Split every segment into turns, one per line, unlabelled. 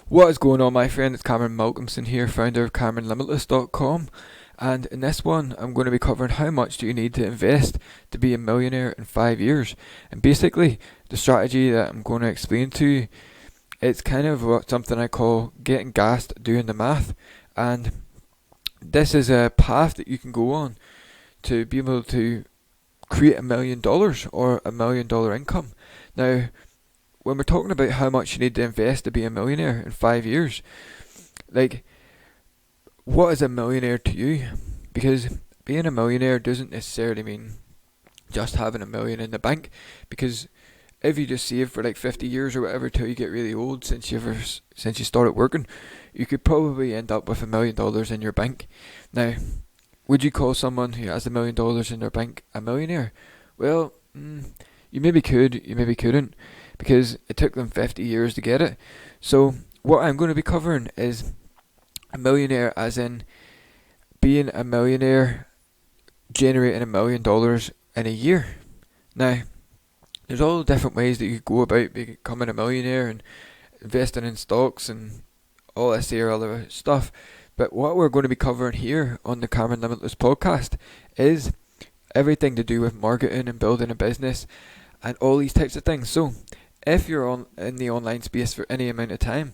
What is going on, my friend? It's Cameron Malcolmson here, founder of Cameronlimitless.com. And in this one, I'm going to be covering how much do you need to invest to be a millionaire in 5 years. And basically, the strategy that I'm going to explain to you, it's kind of something I call getting gassed doing the math. And this is a path that you can go on to be able to create $1 million or $1 million income. Now, when we're talking about how much you need to invest to be a millionaire in 5 years, like, what is a millionaire to you? Because being a millionaire doesn't necessarily mean just having $1 million in the bank. Because if you just save for like 50 years or whatever till you get really old, since you started working, you could probably end up with $1 million in your bank. Now, would you call someone who has $1 million in their bank a millionaire? Well, you maybe could, you maybe couldn't, because it took them 50 years to get it. So what I'm going to be covering is a millionaire as in being a millionaire generating $1 million in a year. Now, there's all different ways that you could go about becoming a millionaire and investing in stocks and all this here other stuff. But what we're going to be covering here on the Cameron Limitless podcast is everything to do with marketing and building a business and all these types of things. So if you're in the online space for any amount of time,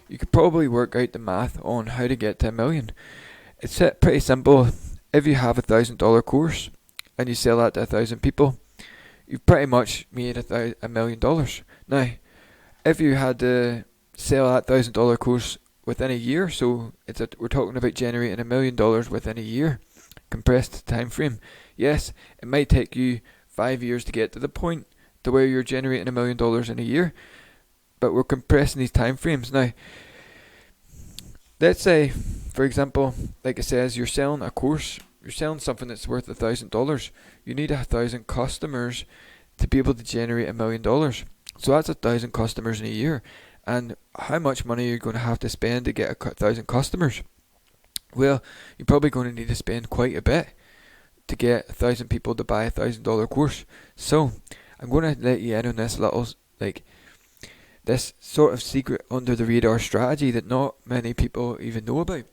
you could probably work out the math on how to get to $1 million. It's pretty simple. If you have $1,000 course and you sell that to 1,000 people, you've pretty much made $1 million. Now, if you had to sell that $1,000 course within a year, so we're talking about generating $1 million within a year, compressed time frame. Yes, it might take you 5 years to get to the point to where you're generating $1 million in a year, but we're compressing these time frames. Now, let's say, for example, like it says, you're selling a course, you're selling something that's worth $1,000. You need 1,000 customers to be able to generate $1 million. So that's 1,000 customers in a year. And how much money are you going to have to spend to get 1,000 customers? Well, you're probably going to need to spend quite a bit to get 1,000 people to buy $1,000 course. So I'm going to let you in on this little, this sort of secret under the radar strategy that not many people even know about.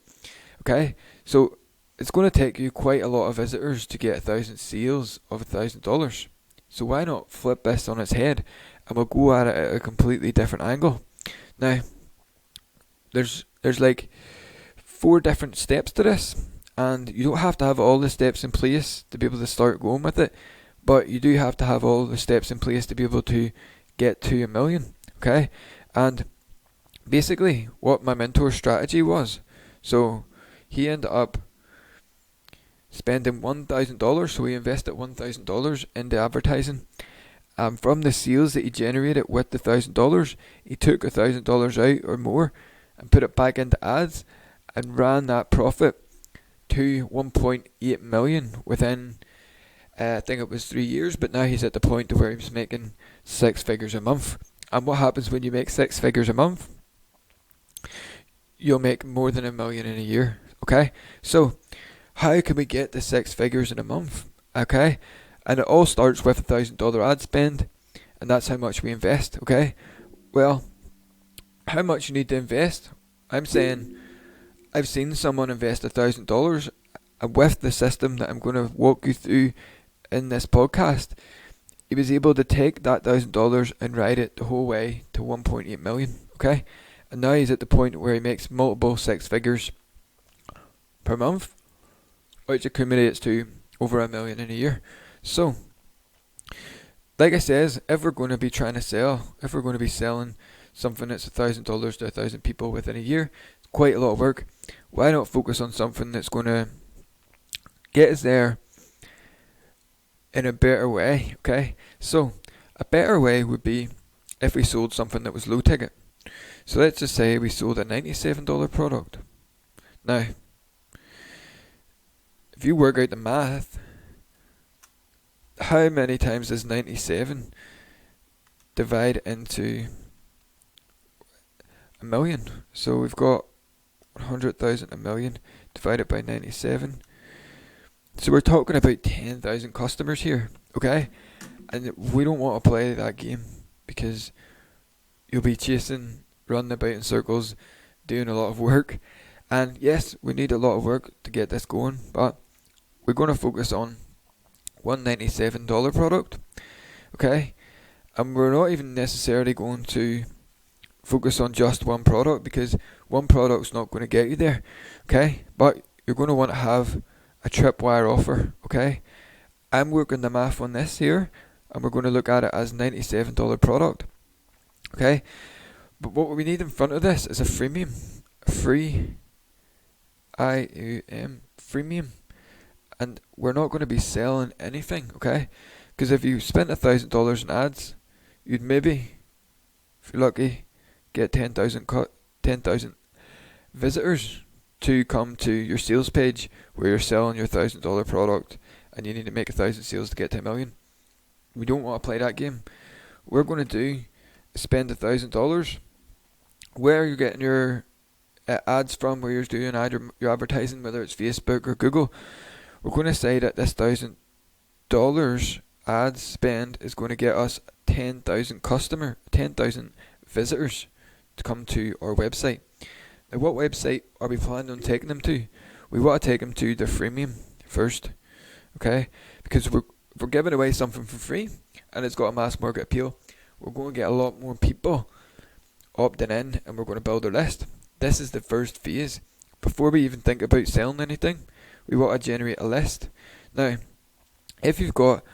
Okay, so it's going to take you quite a lot of visitors to get 1,000 sales of $1,000. So why not flip this on its head and we'll go at it at a completely different angle. Now, there's like 4 different steps to this, and you don't have to have all the steps in place to be able to start going with it, but you do have to have all the steps in place to be able to get to $1 million. Okay, and basically what my mentor's strategy was, so he ended up spending $1,000, so he invested $1,000 into advertising. From the sales that he generated with the $1,000, he took $1,000 out or more and put it back into ads and ran that profit to 1.8 million within I think it was 3 years, but now he's at the point where he's making 6 figures a month. And what happens when you make 6 figures a month? You'll make more than $1 million in a year. Okay, so how can we get the 6 figures in a month? Okay, and it all starts with $1,000 ad spend, and that's how much we invest. Okay, well, how much you need to invest? I'm saying I've seen someone invest $1,000, and with the system that I'm going to walk you through in this podcast, he was able to take that $1,000 and ride it the whole way to 1.8 million. Okay, and now he's at the point where he makes multiple 6 figures per month, which accumulates to over $1 million in a year. So, like I says, if we're going to be selling something that's $1,000 to 1,000 people within a year, it's quite a lot of work. Why not focus on something that's going to get us there in a better way? Okay, so a better way would be if we sold something that was low ticket. So let's just say we sold a $97 product. Now, if you work out the math, how many times does 97 divide into a million? So we've got 100,000 a million divided by 97. So we're talking about 10,000 customers here, okay? And we don't want to play that game because you'll be chasing running about in circles, doing a lot of work. And yes, we need a lot of work to get this going, but we're going to focus on $197 product, okay? And we're not even necessarily going to focus on just one product, because one product's not going to get you there, okay? But you're going to want to have a tripwire offer, okay? I'm working the math on this here, and we're going to look at it as $97 product, okay? But what we need in front of this is a freemium, freemium, and we're not going to be selling anything, okay? Because if you spent $1,000 in ads, you'd maybe, if you're lucky, get 10,000 visitors to come to your sales page where you're selling your $1,000 product, and you need to make 1,000 sales to get to 1,000,000. We don't want to play that game. What we're going to do is spend $1,000 where you're getting your ads from, where you're doing your advertising, whether it's Facebook or Google. We're going to say that this $1,000 ad spend is going to get us 10,000 visitors to come to our website. Now, what website are we planning on taking them to? We want to take them to the freemium first, okay? Because if we're giving away something for free and it's got a mass market appeal, we're going to get a lot more people opting in, and we're going to build a list. This is the first phase. Before we even think about selling anything, we want to generate a list. Now, if you've got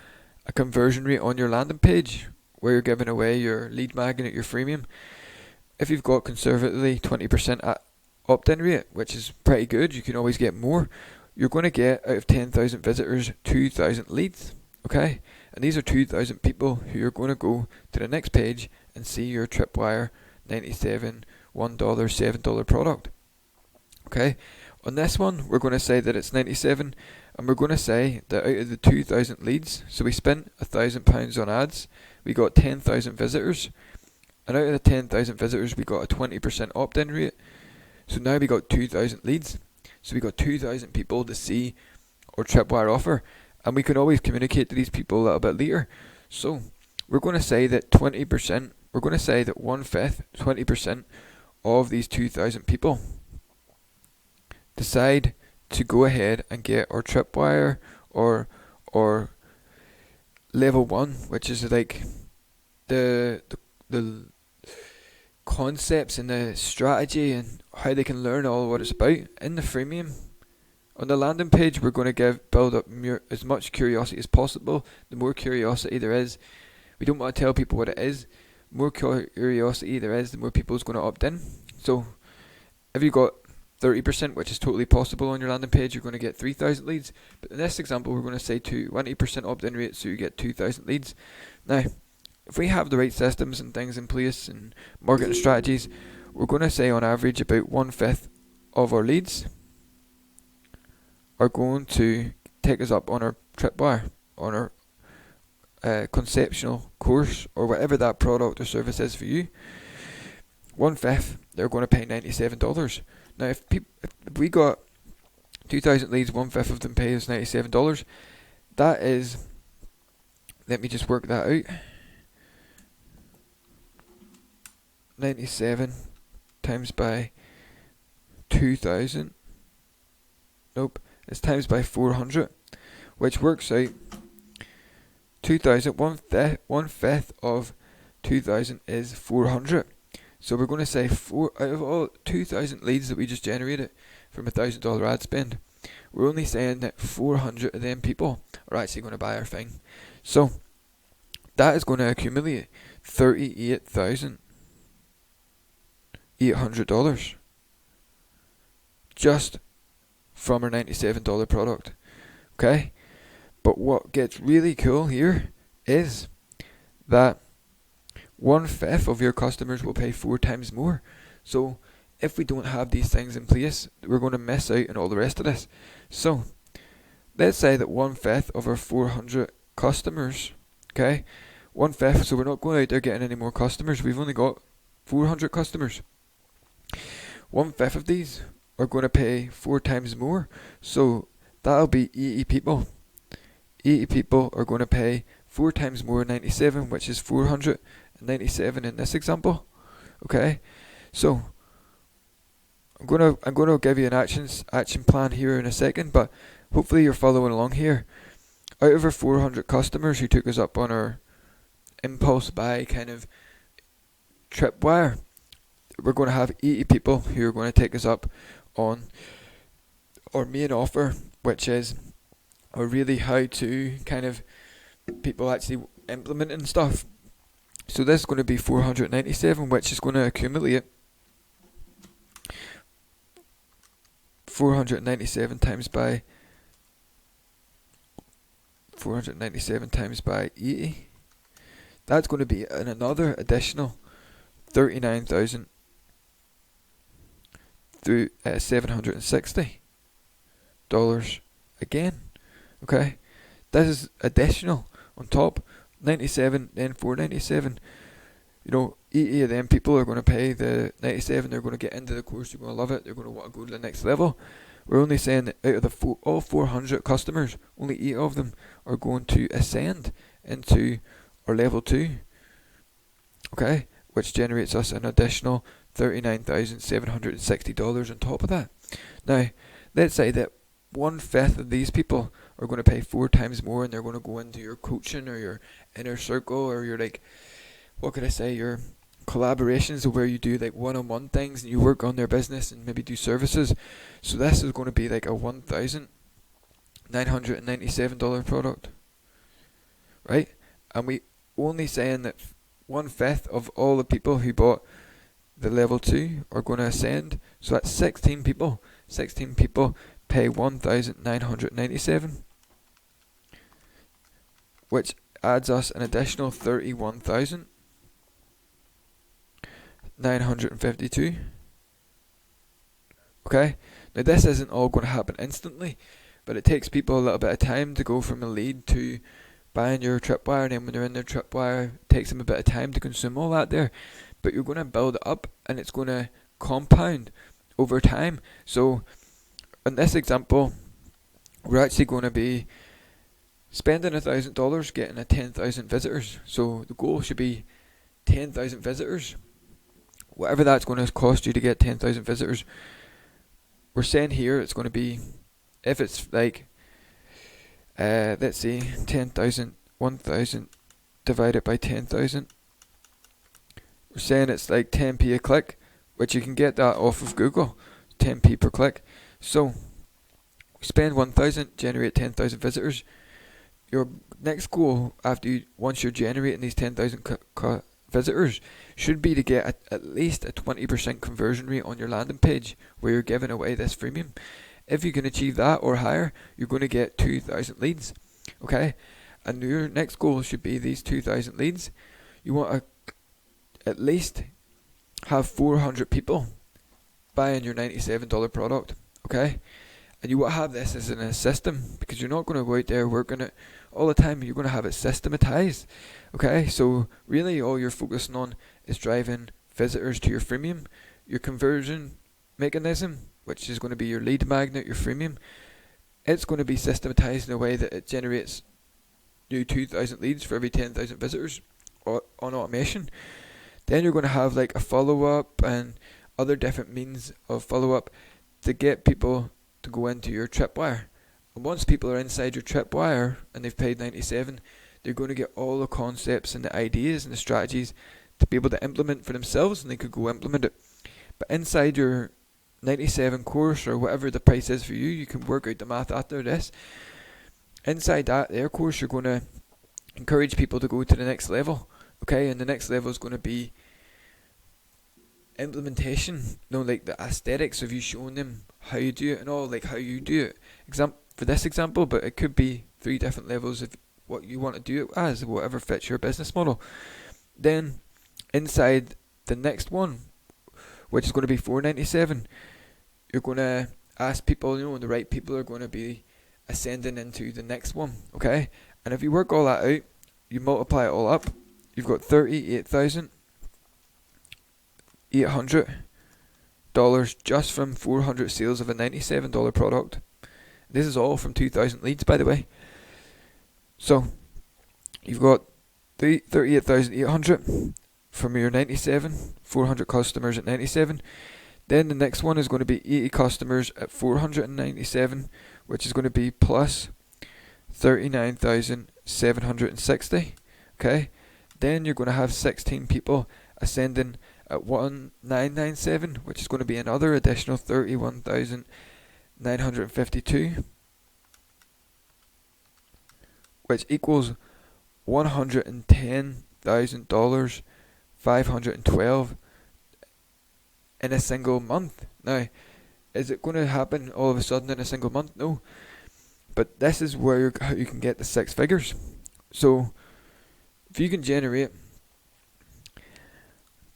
a conversion rate on your landing page where you're giving away your lead magnet, your freemium, if you've got conservatively 20% opt-in rate, which is pretty good, you can always get more. You're going to get, out of 10,000 visitors, 2,000 leads, okay? And these are 2,000 people who are going to go to the next page and see your Tripwire $97 $7 product, okay? On this one, we're going to say that it's 97, and we're going to say that out of the 2,000 leads, so we spent £1,000 on ads, we got 10,000 visitors, and out of the 10,000 visitors, we got a 20% opt-in rate. So now we got 2,000 leads. So we got 2,000 people to see our Tripwire offer, and we can always communicate to these people a little bit later. So we're going to say that 20%, we're going to say that 1/5, 20% of these 2,000 people decide to go ahead and get our Tripwire or level 1, which is like the concepts and the strategy and how they can learn all what it's about in the freemium. On the landing page, we're going to build up as much curiosity as possible. The more curiosity there is, we don't want to tell people what it is. The more curiosity there is, the more people is going to opt in. So if you got 30%, which is totally possible on your landing page, you're going to get 3,000 leads. But in this example, we're going to say 20% opt-in rate, so you get 2,000 leads. Now, if we have the right systems and things in place and marketing strategies, we're going to say on average about 1/5 of our leads are going to take us up on our Tripwire, on our conceptual course, or whatever that product or service is for you. 1/5, they're going to pay $97. Now, if we got 2,000 leads, 1/5 of them pay us $97. That is, let me just work that out. 97 times by 2,000. Nope, it's times by 400, which works out 2,000. 1/5 of 2,000 is 400. So we're going to say out of all 2,000 leads that we just generated from $1,000 ad spend, we're only saying that 400 of them people are actually going to buy our thing. So that is going to accumulate $38,800 just from our $97 product. Okay? But what gets really cool here is that 1/5 of your customers will pay 4 times more. So if we don't have these things in place, we're going to miss out on all the rest of this. So let's say that 1/5 of our 400 customers, okay, 1/5, so we're not going out there getting any more customers, we've only got 400 customers. 1/5 of these are going to pay 4 times more, so that'll be 80 people. 80 people are going to pay 4 times more, 97, which is 497 in this example. Okay, So I'm gonna give you an action plan here in a second, but hopefully you're following along here. Out of our 400 customers who took us up on our impulse buy kind of tripwire, we're going to have 80 people who are going to take us up on our main offer, which is our really how to kind of people actually implementing stuff. So this is going to be 497, which is going to accumulate 497 times by 80. That's going to be another additional 39,000 through $760 again. Okay, this is additional on top. 97, then 497. 80 of them people are going to pay the 97. They're going to get into the course. They're going to love it. They're going to want to go to the next level. We're only saying that out of the all 400 customers, only 8 of them are going to ascend into our level 2. Okay, which generates us an additional $39,760 on top of that. Now, let's say that 1/5 of these people are going to pay 4 times more, and they're going to go into your coaching or your inner circle or your your collaborations where you do like one-on-one things and you work on their business and maybe do services. So this is going to be like a $1,997 product, right? And we only saying that 1/5 of all the people who bought the level 2 are going to ascend. So that's 16 people. 16 people pay 1,997, which adds us an additional 31,952. Okay, now this isn't all going to happen instantly, but it takes people a little bit of time to go from a lead to buying your tripwire, and then when they're in their tripwire, it takes them a bit of time to consume all that there. But you're going to build it up, and it's going to compound over time. So in this example, we're actually going to be spending $1,000 getting a 10,000 visitors. So the goal should be 10,000 visitors. Whatever that's going to cost you to get 10,000 visitors, we're saying here it's going to be, if it's like, let's see, 10,000, 1,000 divided by 10,000. We're saying it's like 10p a click, which you can get that off of Google, 10p per click. So we spend 1,000, generate 10,000 visitors. Your next goal once you're generating these 10,000 visitors should be to get at least a 20% conversion rate on your landing page where you're giving away this freemium. If you can achieve that or higher, you're going to get 2,000 leads. Okay, and your next goal should be these 2,000 leads. You want to at least have 400 people buying your $97 product. Okay, and you want to have this as in a system, because you're not going to go out there working it all the time. You're going to have it systematized. Okay, so really all you're focusing on is driving visitors to your freemium, your conversion mechanism, which is going to be your lead magnet, your freemium. It's going to be systematized in a way that it generates new 2,000 leads for every 10,000 visitors on automation. Then you're going to have like a follow-up and other different means of follow-up to get people to go into your tripwire. And once people are inside your tripwire and they've paid 97, they're going to get all the concepts and the ideas and the strategies to be able to implement for themselves, and they could go implement it. But inside your 97 course, or whatever the price is for you, you can work out the math after this. Inside their course, you're going to encourage people to go to the next level. Okay, and the next level is going to be implementation. Like the aesthetics of you showing them how you do it and all, like how you do it. For this example, but it could be 3 different levels of what you want to do it as, whatever fits your business model. Then inside the next one, which is going to be 497, you're going to ask people, the right people are going to be ascending into the next one. Okay, and if you work all that out, you multiply it all up, you've got $38,800 just from 400 sales of a $97 product. This is all from 2,000 leads, by the way. So you've got 38,800 from your 97, 400 customers at 97. Then the next one is going to be 80 customers at 497, which is going to be plus 39,760. Okay. Then you're going to have 16 people ascending at 1997, which is going to be another additional 31,952, which equals $110,000, 512 in a single month. Now, is it going to happen all of a sudden in a single month? No. But this is where how you can get the six figures. So, if you can generate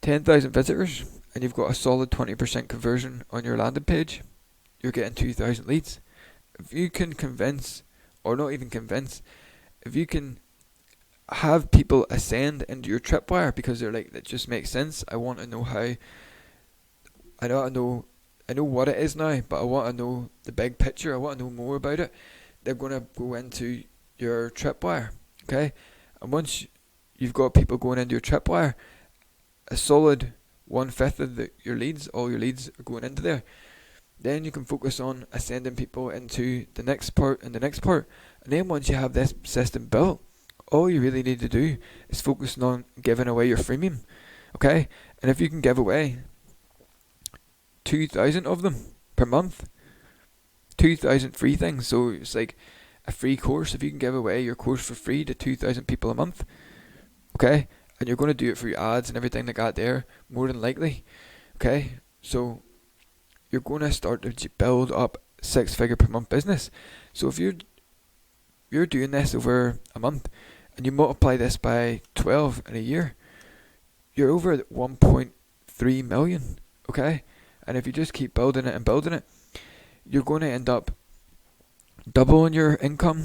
10,000 visitors and you've got a solid 20% conversion on your landing page, you're getting 2,000 leads. If you can convince, or not even convince, if you can have people ascend into your tripwire because they're like, that just makes sense. I want to know how. I know what it is now, but I want to know the big picture. I want to know more about it. They're going to go into your tripwire, okay? And once you've got people going into your tripwire, a solid 1/5 of your leads, all your leads are going into there. Then you can focus on ascending people into the next part and the next part. And then once you have this system built, all you really need to do is focus on giving away your freemium, okay? And if you can give away 2,000 of them per month, 2,000 free things, so it's like a free course. If you can give away your course for free to 2,000 people a month, okay, and you're going to do it for your ads and everything like that there, more than likely, okay, so you're going to start to build up 6-figure per month business. So if you're doing this over a month and you multiply this by 12 in a year, you're over at 1.3 million, okay? And if you just keep building it and building it, you're going to end up doubling your income,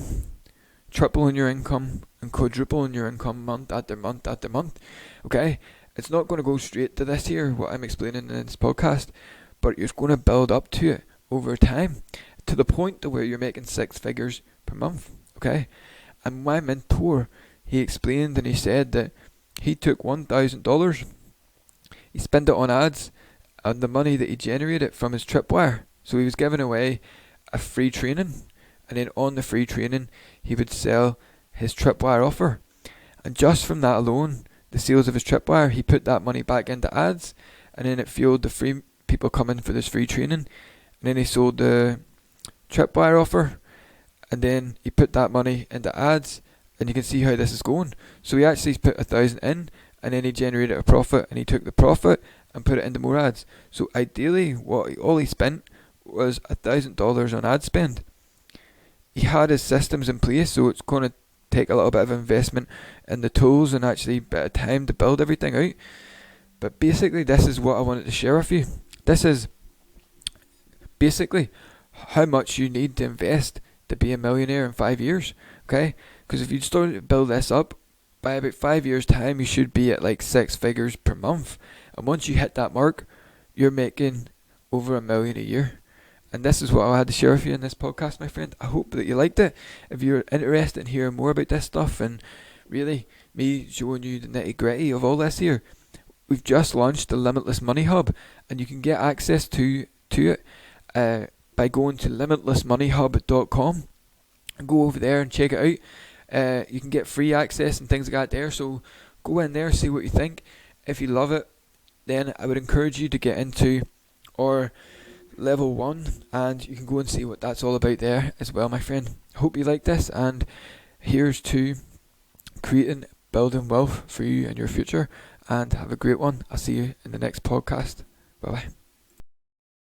tripling your income, and quadrupling your income month after month after month, okay? It's not going to go straight to this here, what I'm explaining in this podcast, but you're going to build up to it over time to the point to where you're making 6 figures per month, okay? And my mentor, he explained and he said that he took $1,000, he spent it on ads and the money that he generated from his tripwire. So he was giving away a free training, and then on the free training he would sell his tripwire offer. And just from that alone, the sales of his tripwire, he put that money back into ads, and then it fueled the free people coming for this free training. And then he sold the tripwire offer, and then he put that money into ads, and you can see how this is going. So he actually put 1,000 in, and then he generated a profit, and he took the profit and put it into more ads. So ideally, all he spent was $1,000 on ad spend. He had his systems in place, so it's going to take a little bit of investment in the tools and actually a bit of time to build everything out. But basically, this is what I wanted to share with you. This is basically how much you need to invest to be a millionaire in 5 years, okay? Because if you start to build this up, by about 5 years time, you should be at like 6 figures per month. And once you hit that mark, you're making over $1 million a year. And this is what I had to share with you in this podcast, my friend. I hope that you liked it. If you're interested in hearing more about this stuff and really me showing you the nitty gritty of all this here, we've just launched the Limitless Money Hub, and you can get access to it by going to limitlessmoneyhub.com and go over there and check it out. You can get free access and things like that there, so go in there, see what you think. If you love it, then I would encourage you to get into our level 1, and you can go and see what that's all about there as well, my friend. I hope you like this, and here's to creating, building wealth for you and your future, and have a great one. I'll see you in the next podcast. Bye bye.